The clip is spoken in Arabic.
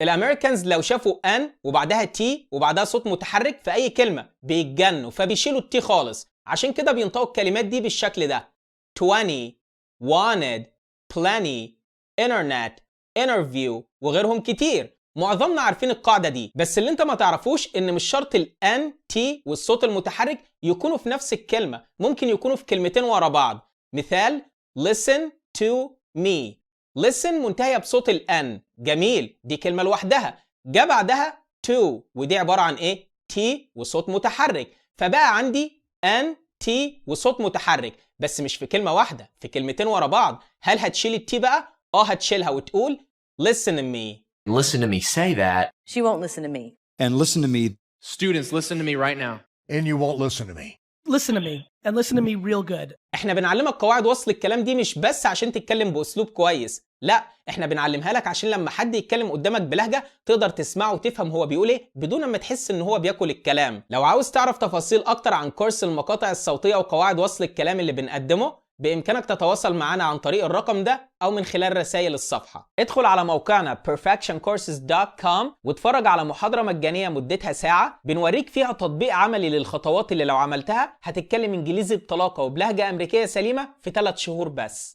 الامريكانز لو شافوا ان وبعدها تي وبعدها صوت متحرك في اي كلمه بيتجنوا، فبيشيلوا التي خالص. عشان كده بينطقوا الكلمات دي بالشكل ده: 20 wanted plenty internet interview وغيرهم كتير. معظمنا عارفين القاعده دي، بس اللي انت ما تعرفوش ان مش شرط الان تي والصوت المتحرك يكونوا في نفس الكلمه، ممكن يكونوا في كلمتين ورا بعض. مثال: listen to me. listen منتهيه بصوت الان، جميل، دي كلمه لوحدها. جاء بعدها to ودي عباره عن ايه؟ تي وصوت متحرك، فبقى عندي ان تي وصوت متحرك، بس مش في كلمه واحده، في كلمتين ورا بعض. هل هتشيل التي بقى؟ هتشيلها وتقول listen to me. Listen to me say that. She won't listen to me. And listen to me. Students, listen to me right now. And you won't listen to me. Listen to me, and listen to me real good. احنا بنعلمك قواعد وصل الكلام دي مش بس عشان تتكلم بأسلوب كويس، لا، احنا بنعلمها لك عشان لما حد يتكلم قدامك بلهجة تقدر تسمعه وتفهم هو بيقول ايه بدون ما تحس ان هو بياكل الكلام. لو عاوز تعرف تفاصيل اكتر عن كورس المقاطع الصوتية وقواعد وصل الكلام اللي بنقدمه، بإمكانك تتواصل معنا عن طريق الرقم ده أو من خلال رسائل الصفحة. ادخل على موقعنا perfectioncourses.com واتفرج على محاضرة مجانية مدتها ساعة، بنوريك فيها تطبيق عملي للخطوات اللي لو عملتها هتتكلم إنجليزي بطلاقة وبلهجة أمريكية سليمة في 3 شهور بس.